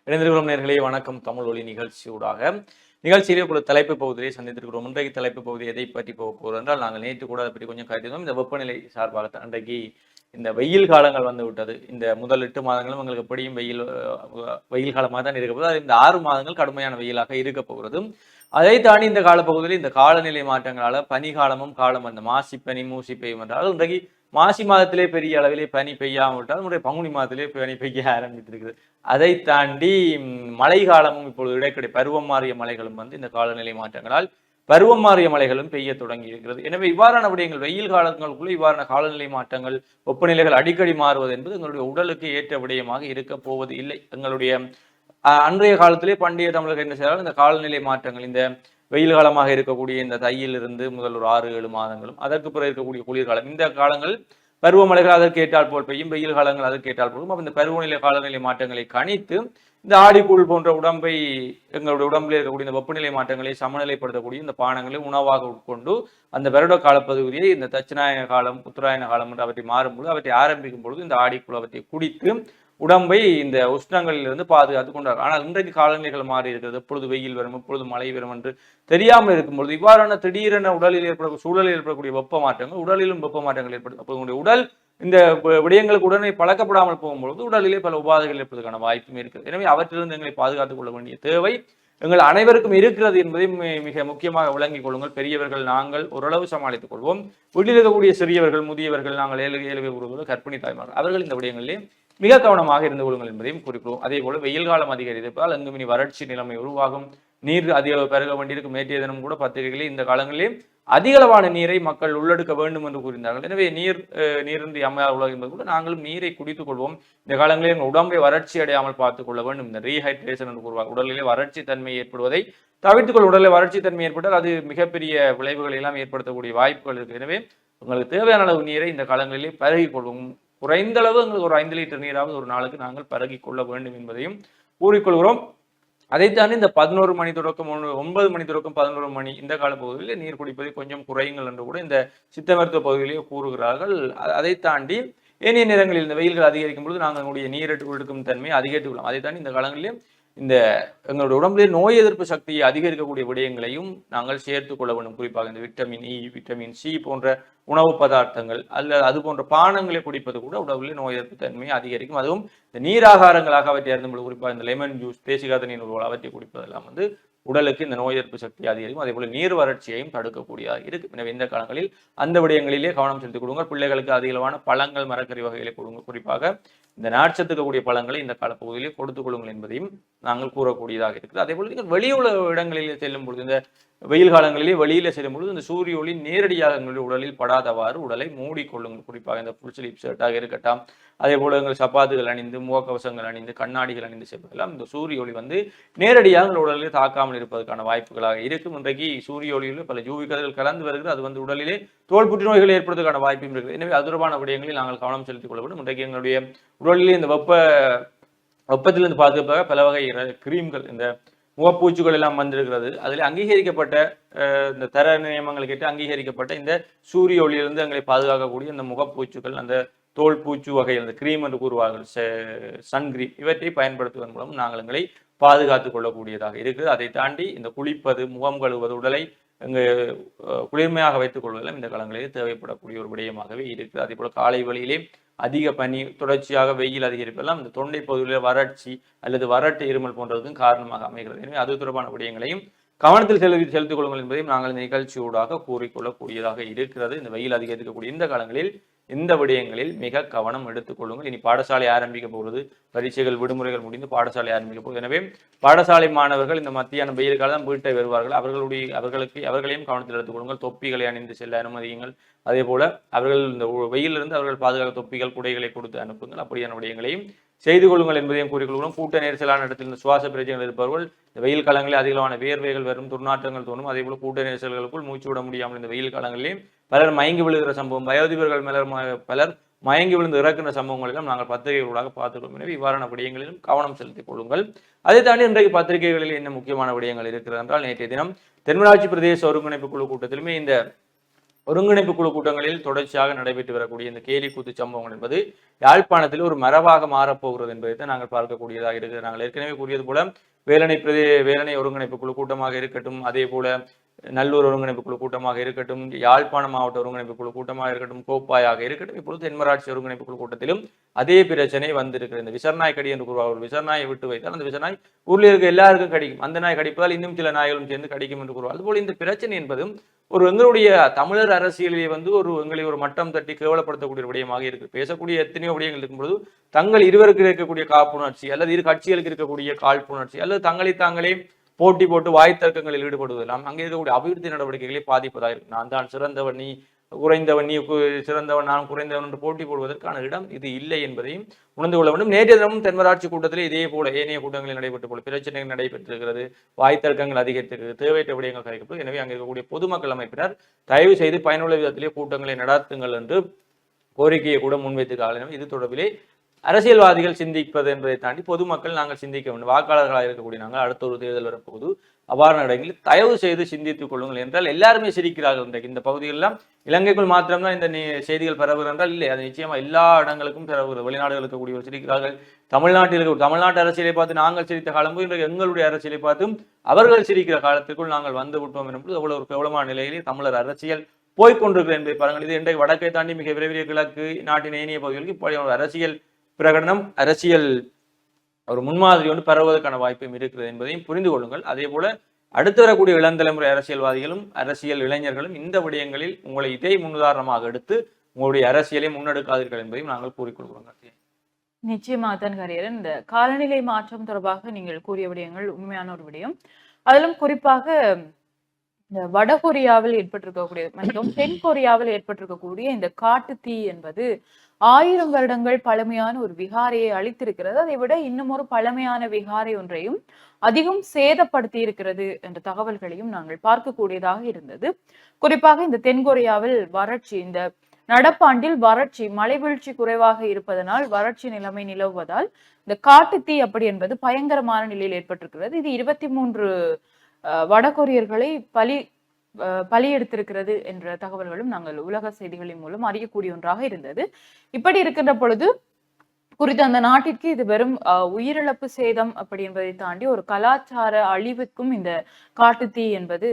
இணைந்திருக்கிறோம் நேர்களே, வணக்கம். தமிழ் ஒலி நிகழ்ச்சியூடாக நிகழ்ச்சியிலே ஒரு தலைப்பு பகுதியை சந்தித்திருக்கிறோம். இன்றைக்கு தலைப்பு பகுதி எதை பற்றி போக போகிறோம் என்றால், நாங்கள் நேற்று கூட அதை பற்றி கொஞ்சம் கருதினோம். இந்த வெப்பநிலை சார்பாக அன்றைக்கு இந்த வெயில் காலங்கள் வந்து விட்டது. இந்த முதல் 8 மாதங்களும் எங்களுக்கு எப்படியும் வெயில் காலமாக தான் இருக்க போகுது. அது இந்த 6 மாதங்கள் கடுமையான வெயிலாக இருக்க போகிறது. அதை தாண்டி இந்த காலப்பகுதியில் இந்த காலநிலை மாற்றங்களால பனிகாலமும் காலம் அந்த மாசிப்பனி மூசிப்பெய்யும் என்றால் இன்றைக்கு மாசி மாதத்திலே பெரிய அளவிலே பனி பெய்யாமல் விட்டால் நம்முடைய பங்குனி மாதத்திலே பனி பெய்ய ஆரம்பித்திருக்குது. அதை தாண்டி மழை காலமும் இப்பொழுது இடைக்கிடை பருவம் மாறிய மழைகளும் வந்து இந்த காலநிலை மாற்றங்களால் பருவம் மாறிய மழைகளும் பெய்ய தொடங்கி இருக்கிறது. எனவே இவ்வாறான விடயங்கள் வெயில் காலங்களுக்குள்ள இவ்வாறான காலநிலை மாற்றங்கள் வெப்பநிலைகள் அடிக்கடி மாறுவது என்பது எங்களுடைய உடலுக்கு ஏற்ற விடயமாக இருக்க போவது இல்லை. எங்களுடைய அன்றைய காலத்திலே பண்டைய தமிழர்கள் என்ன செய்யறாங்க, இந்த காலநிலை மாற்றங்கள் இந்த வெயில் காலமாக இருக்கக்கூடிய இந்த தையிலிருந்து முதல் ஒரு 6-7 மாதங்களும் அதற்கு பிறகு இருக்கக்கூடிய குளிர்காலம், இந்த காலங்கள் பருவமழைகள் அதற்கு ஏற்றால் போல் பெய்யும், வெயில் காலங்கள் அதற்கு ஏற்றால் போலும். அப்ப இந்த பருவநிலை காலநிலை மாற்றங்களை கணித்து இந்த ஆடிக்கூழ் போன்ற உடம்பை எங்களுடைய உடம்பில் இருக்கக்கூடிய இந்த வெப்பநிலை மாற்றங்களை சமநிலைப்படுத்தக்கூடிய இந்த பானங்களை உணவாக உட்கொண்டு அந்த வருட காலப்பகுதியை இந்த தட்சிணாயன காலம் உத்தராயண காலம் என்று அவற்றை மாறும்பொழுது அவற்றை ஆரம்பிக்கும் பொழுது இந்த ஆடிக்கூழ் அவற்றை குடித்து உடம்பை இந்த உஷ்ணங்களிலிருந்து பாதுகாத்து கொண்டார்கள். ஆனால் இன்றைக்கு காலநிலைகள் மாறி இருக்கிறது. எப்பொழுது வெயில் வரும், எப்பொழுது மழை வரும் என்று தெரியாமல் இருக்கும்பொழுது இவ்வாறான திடீரென உடலில் ஏற்படக்கூடிய சூழலில் ஏற்படக்கூடிய வெப்ப மாற்றங்கள் உடலிலும் வெப்ப மாற்றங்கள் ஏற்படும். அப்போ உங்களுடைய உடல் இந்த விடயங்களுக்கு உடனே பழக்கப்படாமல் போகும்பொழுது உடலிலே பல உபாதைகள் ஏற்பதற்கான வாய்ப்பும் இருக்கிறது. எனவே அவற்றிலிருந்து எங்களை பாதுகாத்துக் கொள்ள வேண்டிய தேவை எங்கள் அனைவருக்கும் இருக்கிறது என்பதை மிக முக்கியமாக விளங்கிக் கொள்ளுங்கள். பெரியவர்கள் நாங்கள் ஓரளவு சமாளித்துக் கொள்வோம். வீட்டில் இருக்கக்கூடிய சிறியவர்கள், முதியவர்கள், நாங்கள் ஏழு உறவுகள், கர்ப்பிணி தாய்மார்கள் அவர்கள் இந்த விடயங்களிலே மிக கவனமாக இருந்து கொள்ளுங்கள் என்பதையும் குறிப்பிடுவோம். அதே போல வெயில் காலம் அதிகரித்தால் அங்கும் இனி வறட்சி நிலைமை உருவாகும், நீர் அதிக அளவு பெருக வேண்டியிருக்கும். நேற்றைய தினம் கூட பத்திரிகைகளே இந்த காலங்களிலே அதிகளவான நீரை மக்கள் உள்ளெடுக்க வேண்டும் என்று கூறினார்கள். எனவே நீரின்றி அமையாத உலகம் என்பது கூட நாங்களும் நீரை குடித்துக் கொள்வோம். இந்த காலங்களில் எங்கள் உடம்பை வறட்சி அடையாமல் பார்த்துக் கொள்ள வேண்டும். இந்த ரீஹைட்ரேஷன் என்று கூறுவார், உடலிலே வறட்சி தன்மை ஏற்படுவதை தவிர்த்துக் கொள். உடலில் வறட்சி தன்மை ஏற்பட்டால் அது மிகப்பெரிய விளைவுகளை எல்லாம் ஏற்படுத்தக்கூடிய வாய்ப்புகள் இருக்கு. எனவே உங்களுக்கு தேவையான அளவு நீரை இந்த காலங்களிலே பருகிக் கொள்வோம். குறைந்த அளவு எங்களுக்கு ஒரு 5 லிட்டர் நீராவது ஒரு நாளுக்கு நாங்கள் பருகி கொள்ள வேண்டும் என்பதையும் கூறிக்கொள்கிறோம். அதைத்தாண்டி இந்த 11 மணி தொடக்கம் 9 மணி தொடக்கம் 11 மணி இந்த கால பகுதியில் நீர் குடிப்பதை கொஞ்சம் குறையுங்கள் என்று கூட இந்த சித்த மருத்துவ பகுதியிலேயே கூறுகிறார்கள். அதை தாண்டி ஏனைய நேரங்களில் இந்த வெயில்கள் அதிகரிக்கும் பொழுது நாங்கள் எங்களுடைய நீர் எடுக்கும் தன்மையை அதிகரித்துக் கொள்ளலாம். அதை தாண்டி இந்த காலங்களிலும் இந்த எங்களுடைய உடம்பிலே நோய் எதிர்ப்பு சக்தியை அதிகரிக்கக்கூடிய விடயங்களையும் நாங்கள் சேர்த்துக் கொள்ள வேண்டும். குறிப்பாக இந்த விட்டமின் இ, விட்டமின் சி போன்ற உணவு பதார்த்தங்கள் அல்லது அது போன்ற பானங்களை குடிப்பது கூட உடம்பிலே நோய் எதிர்ப்பு தன்மையை அதிகரிக்கும். அதுவும் இந்த நீராகாரங்களாக அவற்றை அறிந்து குறிப்பாக இந்த லெமன் ஜூஸ், தேசிகாத நீர் அவற்றை குடிப்பதெல்லாம் வந்து உடலுக்கு இந்த நோய் எதிர்ப்பு சக்தி அதிகரிக்கும். அதே போல நீர் வறட்சியையும் தடுக்கக்கூடியதாக இருக்கு. எனவே இந்த காலங்களில் அந்த விடயங்களிலே கவனம் செலுத்திக் கொடுங்கள். பிள்ளைகளுக்கு அதிகளவான பழங்கள், மரக்கறி வகைகளை கொடுங்க. குறிப்பாக இந்த நாட்சத்துக்கக்கூடிய பழங்களை இந்த காலப்பகுதியிலே கொடுத்துக் கொள்ளுங்கள் என்பதையும் நாங்கள் கூறக்கூடியதாக இருக்குது. அதே போல நீங்கள் வெளியுள்ள இடங்களிலே செல்லும் பொழுது இந்த வெயில் காலங்களிலே வெளியில செல்லும் பொழுது இந்த சூரிய ஒளி நேரடியாக எங்களுடைய உடலில் படாதவாறு உடலை மூடிக்கொள்ளுங்கள். குறிப்பாக இந்த ஃபுல் ஸ்லீப் ஷர்ட்டாக இருக்கட்டும், அதே போல எங்கள் சப்பாத்துகள் அணிந்து, முகக்கவசங்கள் அணிந்து, கண்ணாடிகள் அணிந்து செல்வதெல்லாம் இந்த சூரிய ஒளி வந்து நேரடியாக எங்கள் உடலில் தாக்காமல் இருப்பதற்கான வாய்ப்புகளாக இருக்கும். இன்றைக்கு சூரிய ஒளியில் பல யூவி கதிர்கள் கலந்து வருகிறது. அது வந்து உடலிலே தோல் புற்றுநோய்கள் ஏற்படுவதற்கான வாய்ப்பும் இருக்குது. எனவே அது தொடர்பான விடயங்களில் நாங்கள் கவனம் செலுத்திக் கொள்ள வேண்டும். இன்றைக்கு எங்களுடைய உடலிலே இந்த வெப்பத்திலிருந்து பாதுகாப்பாக பல வகை கிரீம்கள், இந்த முகப்பூச்சுகள் எல்லாம் வந்திருக்கிறது. அதில் அங்கீகரிக்கப்பட்ட இந்த தர நியமங்களை கேட்டு அங்கீகரிக்கப்பட்ட இந்த சூரிய ஒளியிலிருந்து எங்களை பாதுகாக்கக்கூடிய இந்த முகப்பூச்சுகள், அந்த தோல் பூச்சு வகைகள், அந்த கிரீம் என்று கூறுவார்கள், சன்கிரீம், இவற்றை பயன்படுத்துவதன் மூலம் நாங்கள் எங்களை பாதுகாத்துக் கொள்ளக்கூடியதாக இருக்குது. அதை தாண்டி இந்த குளிப்பது, முகம் கழுவது, உடலை குளிர்மையாக வைத்துக் கொள்வதிலும் இந்த காலங்களிலே தேவைப்படக்கூடிய ஒரு விடயமாகவே இருக்குது. அதே போல காலை வழியிலே அதிக பனி, தொடர்ச்சியாக வெயில் அதிகரிப்பெல்லாம் இந்த தொண்டை பகுதியில் வறட்சி அல்லது வறட்டு இருமல் போன்றதுக்கும் காரணமாக அமைகிறது. எனவே அது தொடர்பான விடயங்களையும் கவனத்தில் செலுத்திக் கொள்ளுங்கள் என்பதையும் நாங்கள் இந்த நிகழ்ச்சியூடாக கூறிக்கொள்ளக்கூடியதாக இருக்கிறது. இந்த வெயில் அதிகரிக்கக்கூடிய இந்த காலங்களில் இந்த விடயங்களில் மிக கவனம் எடுத்துக் கொள்ளுங்கள். இனி பாடசாலை ஆரம்பிக்க போகிறது, பரீட்சைகள் விடுமுறைகள் முடிந்து பாடசாலை ஆரம்பிக்க போகுது. எனவே பாடசாலை மாணவர்கள் இந்த மத்தியான வெயில் காலம் வீட்டை வருவார்கள். அவர்களையும் கவனத்தில் எடுத்துக் கொள்ளுங்கள். தொப்பிகளை அணிந்து செல்ல அனுமதியுங்கள். அதே போல அவர்கள் இந்த வெயிலிருந்து அவர்கள் பாதுகாக்க தொப்பிகள், குடைகளை கொடுத்து அனுப்புங்கள். அப்படியான விடயங்களையும் செய்து கொள்ளுங்கள் என்பதையும் கூறிக்கொள்கிறோம். கூட்ட நெரிசலான இடத்தில் இந்த சுவாச பிரச்சனைகள் இருப்பவர்கள் இந்த வெயில் காலங்களில் அதிகமான வேர்வைகள் வரும், துர்நாற்றங்கள் தோணும். அதே போல கூட்ட நெரிசல்களுக்குள் மூச்சு விட முடியாமல் இந்த வெயில் காலங்களிலேயும் பலர் மயங்கி விழுகிற சம்பவம், வயோதிபர்கள் பலர் மயங்கி விழுந்து இறக்கின்ற சம்பவங்கள் எல்லாம் நாங்கள் பத்திரிகைகளாக பார்த்துக்கொள்ளும். எனவே இவ்வாறான விடயங்களிலும் கவனம் செலுத்திக் கொள்ளுங்கள். அதை தாண்டி இன்றைக்கு பத்திரிகைகளில் என்ன முக்கியமான விடயங்கள் இருக்கிறது என்றால், நேற்றைய தினம் தென்மராட்சி பிரதேச ஒருங்கிணைப்பு குழு கூட்டத்திலுமே இந்த ஒருங்கிணைப்பு குழு கூட்டங்களில் தொடர்ச்சியாக நடைபெற்று வரக்கூடிய இந்த கேலி கூத்து சம்பவங்கள் என்பது யாழ்ப்பாணத்தில் ஒரு மரபாக மாறப்போகிறது என்பதை தான் நாங்கள் பார்க்கக்கூடியதாக இருக்கிறது. நாங்கள் ஏற்கனவே கூறியது போல வேலணை ஒருங்கிணைப்பு குழு கூட்டமாக இருக்கட்டும், அதே போல நல்லூர் ஒருங்கிணைப்பு குழு கூட்டமாக இருக்கட்டும், யாழ்ப்பாணம் மாவட்ட ஒருங்கிணைப்பு குழு கூட்டமாக இருக்கட்டும், கோப்பாயாக இருக்கட்டும், இப்பொழுது தென்மராட்சி ஒருங்கிணைப்பு குழு கூட்டத்திலும் அதே பிரச்சனை வந்திருக்கிறது. இந்த விசர்நாய் கடி என்று கூறுவார். ஒரு விசர்நாயை விட்டு வைத்தால் அந்த விசர்நாய் ஊரில் இருக்க எல்லாருக்கும் கடிக்கும், அந்த நாய் கடிப்பதால் இன்னும் சில நாய்களும் சேர்ந்து கடிக்கும் என்று கூறுவார். அதுபோல் இந்த பிரச்சனை என்பது ஒரு எங்களுடைய தமிழர் அரசியலிலே எங்களை ஒரு மட்டம் தட்டி கேவலப்படுத்தக்கூடிய விடயமாக இருக்கு. பேசக்கூடிய எத்தனையோ விடயங்கள் இருக்கும்பொழுது தங்கள் இருவருக்கு இருக்கக்கூடிய காப்புணர்ச்சி அல்லது இரு கட்சிகளுக்கு இருக்கக்கூடிய காழ்ப்புணர்ச்சி அல்லது தங்களை தாங்களே போட்டி போட்டு வாய்த்தர்க்கங்களில் ஈடுபடுவதெல்லாம் அங்கே இருக்கக்கூடிய அபிவிருத்தி நடவடிக்கைகளை பாதிப்பதாக இருக்கு. நான் தான் சிறந்தவன், நீ குறைந்தவன், நீ சிறந்தவன், நான் குறைந்தவன் என்று போட்டி போடுவதற்கான இடம் இது இல்லை என்பதையும் உணர்ந்து கொள்ள வேண்டும். நேற்றைய தினமும் தென்மராட்சி கூட்டத்தில் இதே போல ஏனைய கூட்டங்களில் நடைபெற்ற போல பிரச்சனைகள் நடைபெற்றிருக்கிறது, வாய்த்தர்க்கங்கள் அதிகரித்திருக்கிறது, தேவையற்ற விடயங்கள் கலைக்கப்படும். எனவே அங்கே இருக்கக்கூடிய பொதுமக்கள் அமைப்பினர் தயவு செய்து பயனுள்ள விதத்திலே கூட்டங்களை நடத்துங்கள் என்று கோரிக்கையை கூட முன்வைத்திருக்கிறார்கள். இது தொடர்பிலே அரசியல்வாதிகள் சிந்திப்பது என்பதை தாண்டி பொதுமக்கள் நாங்கள் சிந்திக்க வேண்டும். வாக்காளர்களாக இருக்கக்கூடிய நாங்கள் அடுத்த ஒரு தேர்தல் வரப்போகுது, அவ்வாறான இடங்களில் தயவு செய்து சிந்தித்துக் கொள்ளுங்கள். என்றால் எல்லாருமே சிரிக்கிறார்கள். இன்றைக்கு இந்த பகுதிகளெல்லாம் இலங்கைக்குள் மாத்திரம்தான் இந்த செய்திகள் பரவுகிறது என்றால் இல்லை, அது நிச்சயமா எல்லா இடங்களுக்கும் பரவுகிறது. வெளிநாடுகள் இருக்கக்கூடிய சிரிக்கிறார்கள். தமிழ்நாட்டு அரசியலை பார்த்து நாங்கள் சிரித்த காலமும் இன்றைக்கு எங்களுடைய அரசியலை பார்த்தும் அவர்கள் சிரிக்கிற காலத்திற்குள் நாங்கள் வந்து விட்டோம் என்பது அவ்வளவு ஒரு கேவலமான நிலையிலே தமிழர் அரசியல் போய்கொண்டிருக்கிறது என்பதை பாருங்கள். இது இன்றைக்கு வடக்கை தாண்டி மிக விரைவில் கிழக்கு நாட்டின் ஏனைய பகுதிகளுக்கு இப்படி அரசியல் பிரகடனம், அரசியல் ஒரு முன்மாதிரி ஒன்று பரவுவதற்கான வாய்ப்பும் இருக்கிறது என்பதையும் புரிந்து கொள்ளுங்கள். அதே போல அடுத்து வரக்கூடிய இளந்தலைமுறை அரசியல்வாதிகளும் அரசியல் இளைஞர்களும் இந்த விடயங்களில் உங்களை இதே முன்னுதாரணமாக எடுத்து உங்களுடைய அரசியலை முன்னெடுக்காதீர்கள் என்பதையும் நாங்கள் கூறிக்கொள்கிறோம். நிச்சயமாக தான் ஹரியரன், இந்த காலநிலை மாற்றம் தொடர்பாக நீங்கள் கூறிய விடயங்கள் உண்மையான ஒரு விடயம். அதிலும் குறிப்பாக இந்த வடகொரியாவில் ஏற்பட்டிருக்கக்கூடிய மற்றும் தென் கொரியாவில் ஏற்பட்டிருக்கக்கூடிய இந்த காட்டு தீ என்பது 1000 வருடங்கள் பழமையான ஒரு விகாரையை அழித்திருக்கிறது. அதை விட இன்னும் ஒரு பழமையான விகாரை ஒன்றையும் அதிகம் சேதப்படுத்தி இருக்கிறது என்ற தகவல்களையும் நாங்கள் பார்க்கக்கூடியதாக இருந்தது. குறிப்பாக இந்த தென்கொரியாவில் வறட்சி, இந்த நடப்பாண்டில் வறட்சி, மழை வீழ்ச்சி குறைவாக இருப்பதனால் வறட்சி நிலைமை நிலவுவதால் இந்த காட்டு தீ அப்படி என்பது பயங்கரமான நிலையில் ஏற்பட்டிருக்கிறது. இது 23 வடகொரியர்களை பலி எடுத்திருக்கிறது என்ற தகவல்களும் நாங்கள் உலக செய்திகளின் மூலம் அறியக்கூடிய ஒன்றாக இருந்தது. இப்படி இருக்கின்ற பொழுது குறித்த அந்த நாட்டிற்கு இது வெறும் உயிரிழப்பு சேதம் அப்படி என்பதை தாண்டி ஒரு கலாச்சார அழிவுக்கும் இந்த காட்டுத்தீ என்பது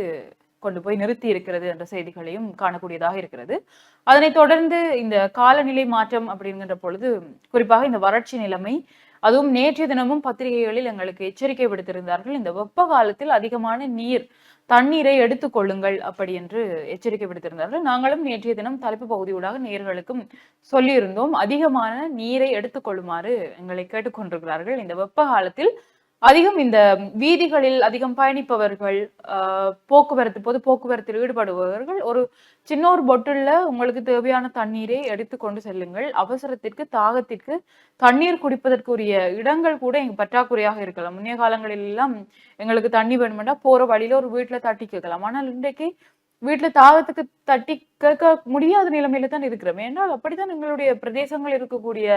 கொண்டு போய் நிறுத்தி இருக்கிறது என்ற செய்திகளையும் காணக்கூடியதாக இருக்கிறது. அதனைத் தொடர்ந்து இந்த காலநிலை மாற்றம் அப்படிங்கிற பொழுது குறிப்பாக இந்த வறட்சி நிலைமை, அதுவும் நேற்றைய தினமும் பத்திரிகைகளில் எங்களுக்கு எச்சரிக்கை விடுத்திருந்தார்கள். இந்த வெப்ப காலத்தில் அதிகமான தண்ணீரை எடுத்துக்கொள்ளுங்கள் அப்படி என்று எச்சரிக்கை விடுத்திருந்தார்கள். நாங்களும் நேற்றைய தினம் தலைப்பு பகுதியூடாக நேயர்களுக்கும் சொல்லியிருந்தோம், அதிகமான நீரை எடுத்துக்கொள்ளுமாறு எங்களை கேட்டுக்கொண்டிருக்கிறார்கள். இந்த வெப்ப காலத்தில் அதிகம் இந்த வீதிகளில் அதிகம் பயணிப்பவர்கள், பொது போக்குவரத்தில் ஈடுபடுபவர்கள் ஒரு சின்ன ஒரு பொட்டில்ல உங்களுக்கு தேவையான தண்ணீரை எடுத்துக்கொண்டு செல்லுங்கள். அவசரத்திற்கு தாகத்திற்கு தண்ணீர் குடிப்பதற்குரிய இடங்கள் கூட எங்க பற்றாக்குறையாக இருக்கலாம். முன்னைய காலங்களில் எல்லாம் எங்களுக்கு தண்ணி வேணுமெண்டா போற வழியில ஒரு வீட்டுல தட்டி கேட்கலாம். ஆனால் இன்றைக்கு வீட்டுல தாகத்துக்கு தட்டி கேட்க முடியாத நிலைமையில தான் இருக்கிறோம். ஏன்னால் அப்படித்தான் எங்களுடைய பிரதேசங்கள் இருக்கக்கூடிய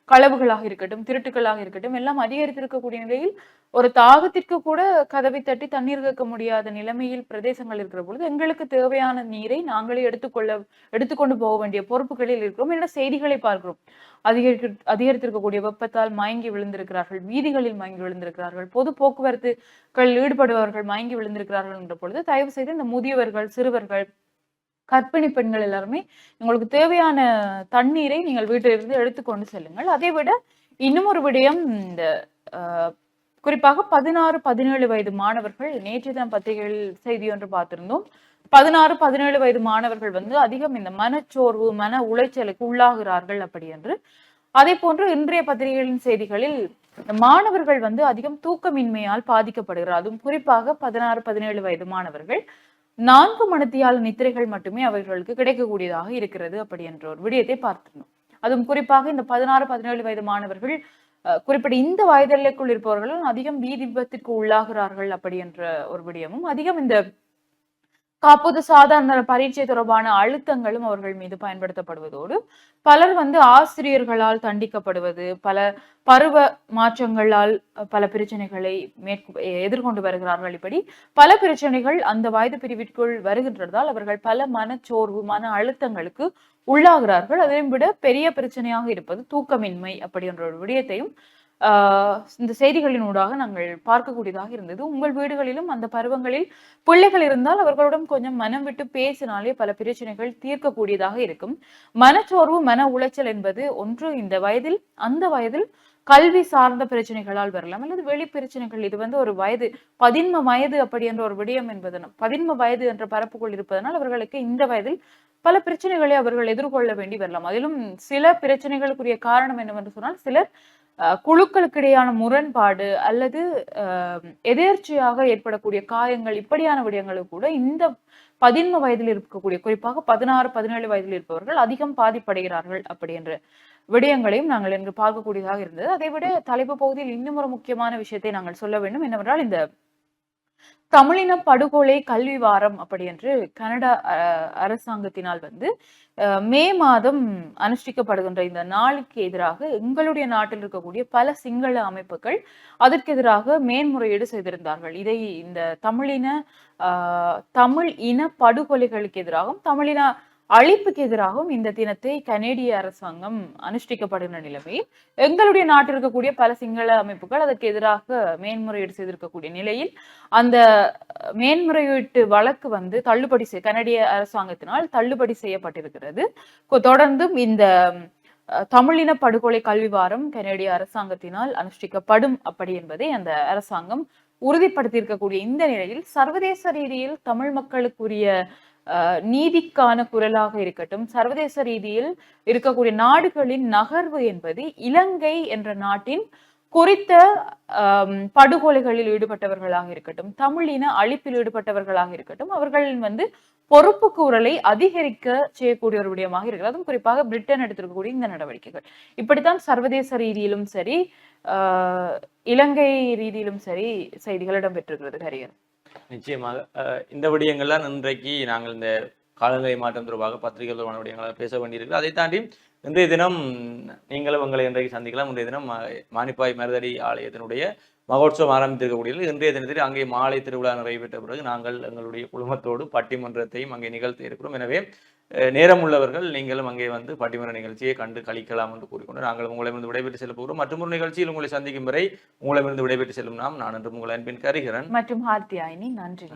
களவுகளாக இருக்கட்டும், திருட்டுகளாக இருக்கட்டும் எல்லாம் அதிகரித்திருக்கக்கூடிய நிலையில் ஒரு தாகத்திற்கு கூட கதவை தட்டி தண்ணீர் கேட்க முடியாத நிலைமையில் பிரதேசங்கள் இருக்கிற பொழுது எங்களுக்கு தேவையான நீரை நாங்களே எடுத்துக்கொண்டு போக வேண்டிய பொறுப்புகளில் இருக்கிறோம். என்னோட செய்திகளை பார்க்கிறோம், அதிகரித்திருக்கக்கூடிய வெப்பத்தால் மயங்கி விழுந்திருக்கிறார்கள், வீதிகளில் மயங்கி விழுந்திருக்கிறார்கள், பொது போக்குவரத்துகள் ஈடுபடுபவர்கள் மயங்கி விழுந்திருக்கிறார்கள் என்ற பொழுது தயவு செய்து இந்த முதியவர்கள், சிறுவர்கள், கர்ப்பிணி பெண்கள் எல்லாருமே உங்களுக்கு தேவையான தண்ணீரை நீங்கள் வீட்டிலிருந்து எடுத்துக்கொண்டு செல்லுங்கள். அதை விட இன்னும் ஒரு விடயம், இந்த குறிப்பாக 16-17 வயது மாணவர்கள், நேற்று தான் பத்திரிகைகளில் செய்தி ஒன்று பார்த்திருந்தோம். 16-17 வயது மாணவர்கள் அதிகம் இந்த மனச்சோர்வு, மன உளைச்சலுக்கு உள்ளாகிறார்கள் அப்படி என்று. அதே போன்று இன்றைய பத்திரிகைகளின் செய்திகளில் மாணவர்கள் அதிகம் தூக்கமின்மையால் பாதிக்கப்படுகிறார். அதுவும் குறிப்பாக 16-17 வயது மாணவர்கள் 4 மணித்தியால நித்திரைகள் மட்டுமே அவர்களுக்கு கிடைக்கக்கூடியதாக இருக்கிறது அப்படி என்ற ஒரு விடயத்தை பார்த்திருந்தோம். அதுவும் குறிப்பாக இந்த 16-17 வயது மாணவர்கள் குறிப்பிட்ட இந்த வயதெல்லைக்குள் இருப்பவர்களும் அதிகம் வீதி விபத்திற்கு உள்ளாகிறார்கள் அப்படி என்ற ஒரு விடயமும், அதிகம் இந்த காப்போது சாதாரண பரீட்சை தொடர்பான அழுத்தங்களும் அவர்கள் மீது பயன்படுத்தப்படுவதோடு பலர் ஆசிரியர்களால் தண்டிக்கப்படுவது, பல பருவ மாற்றங்களால் பல பிரச்சனைகளை எதிர்கொண்டு வருகிறார்கள். இப்படி பல பிரச்சனைகள் அந்த வயது பிரிவிற்குள் வருகின்றதால் அவர்கள் பல மனச்சோர்வு, மன அழுத்தங்களுக்கு உள்ளாகிறார்கள். அதையும் விட பெரிய பிரச்சனையாக இருப்பது தூக்கமின்மை அப்படின்ற ஒரு விடயத்தையும் இந்த செய்திகளின் ஊடாக நாங்கள் பார்க்கக்கூடியதாக இருந்தது. உங்கள் வீடுகளிலும் அந்த பருவங்களில் பிள்ளைகள் இருந்தால் அவர்களுடன் கொஞ்சம் மனம் விட்டு பேசினாலே பல பிரச்சனைகள் தீர்க்கக்கூடியதாக இருக்கும். மனச்சோர்வு, மன உளைச்சல் என்பது ஒன்று இந்த வயதில், அந்த வயதில் கல்வி சார்ந்த பிரச்சனைகளால் வரலாம், அல்லது வெளி பிரச்சனைகள். இது ஒரு வயது, பதின்ம வயது அப்படி என்ற ஒரு விடயம் என்பதனால், பதின்ம வயது என்ற பரப்புக்குள் இருப்பதனால் அவர்களுக்கு இந்த வயதில் பல பிரச்சனைகளை அவர்கள் எதிர்கொள்ள வேண்டி வரலாம். அதிலும் சில பிரச்சனைகளுக்குரிய காரணம் என்னவென்று சொன்னால், சிலர் குழுக்களுக்கு இடையான முரண்பாடு அல்லது எதேர்ச்சியாக ஏற்படக்கூடிய காயங்கள், இப்படியான விடயங்களுக்கு கூட இந்த பதின்ம வயதில் இருக்கக்கூடிய, குறிப்பாக 16, 17 வயதில் இருப்பவர்கள் அதிகம் பாதிப்படைகிறார்கள் அப்படி என்ற விடயங்களையும் நாங்கள் இங்கு பார்க்கக்கூடியதாக இருந்தது. அதை விட தலைப்பு பகுதியில் இன்னும் ஒரு முக்கியமான விஷயத்தை நாங்கள் சொல்ல வேண்டும். என்னவென்றால், இந்த தமிழின படுகொலை கல்வி வாரம் அப்படி என்று கனடா அரசாங்கத்தினால் மே மாதம் அனுஷ்டிக்கப்படுகின்ற இந்த நாளுக்கு எதிராக எங்களுடைய நாட்டில் இருக்கக்கூடிய பல சிங்கள அமைப்புகள் அதற்கு எதிராக மேன்முறையீடு செய்திருந்தார்கள். இதை இந்த தமிழ் இன படுகொலைகளுக்கு எதிராகவும் தமிழின அழிப்புக்கு எதிராகவும் இந்த தினத்தை கனேடிய அரசாங்கம் அனுஷ்டிக்கப்படுகின்ற நிலைமையில் எங்களுடைய நாட்டில் இருக்கக்கூடிய பல சிங்கள அமைப்புகள் அதற்கு எதிராக மேன்முறையீடு செய்திருக்கக்கூடிய நிலையில் அந்த மேன்முறையீட்டு வழக்கு தள்ளுபடி கனடிய அரசாங்கத்தினால் தள்ளுபடி செய்யப்பட்டிருக்கிறது. தொடர்ந்தும் இந்த தமிழின படுகொலை கல்வி வாரம் கனடிய அரசாங்கத்தினால் அனுஷ்டிக்கப்படும் அப்படி என்பதை அந்த அரசாங்கம் உறுதிப்படுத்தியிருக்கக்கூடிய இந்த நிலையில் சர்வதேச ரீதியில் தமிழ் மக்களுக்குரிய நீதிக்கான குரலாக இருக்கட்டும், சர்வதேச ரீதியில் இருக்கக்கூடிய நாடுகளின் நகர்வு என்பது இலங்கை என்ற நாட்டின் குறித்த படுகொலைகளில் ஈடுபட்டவர்களாக இருக்கட்டும், தமிழின அழிப்பில் ஈடுபட்டவர்களாக இருக்கட்டும், அவர்களின் பொறுப்பு கூறலை அதிகரிக்க செய்யக்கூடிய ஒரு விடயமாக இருக்கிறது. அதுவும் குறிப்பாக பிரிட்டன் எடுத்திருக்கக்கூடிய இந்த நடவடிக்கைகள் இப்படித்தான் சர்வதேச ரீதியிலும் சரி, இலங்கை ரீதியிலும் சரி செய்திகள் இடம்பெற்றிருக்கிறது. ஹரியன், நிச்சயமாக இந்த விடயங்கள்லாம் இன்றைக்கு நாங்கள் இந்த காலநிலை மாற்றம் தொடர்பாக பத்திரிகை தொடர்பான விடயங்களாக பேச வேண்டியிருக்கு. அதை தாண்டி இன்றைய தினம் நீங்களும் உங்களை இன்றைக்கு சந்திக்கலாம். இன்றைய தினம் மானிப்பாய் மருதடி ஆலயத்தினுடைய மகோத்சவம் ஆரம்பித்திருக்கக்கூடிய இன்றைய தினத்தில் அங்கே மாலை திருவிழா நிறைவேற்ற பிறகு நாங்கள் எங்களுடைய குழுமத்தோடு பட்டிமன்றத்தையும் அங்கே நிகழ்த்தி இருக்கிறோம். எனவே நேரம் உள்ளவர்கள் நீங்களும் அங்கே பட்டிமன்ற நிகழ்ச்சியை கண்டு கழிக்கலாம் என்று கூறிக்கொண்டு நாங்கள் உங்களிடமிருந்து விடைபெற்று செல்ல போகிறோம். மற்றும் ஒரு நிகழ்ச்சியில் உங்களை சந்திக்கும் வரை உங்களிடமிருந்து விடைபெற்று செல்லும் நான் என்று உங்கள் அன்பின் கரிகரன் மற்றும் ஹார்த்தியாயினி. நன்றி.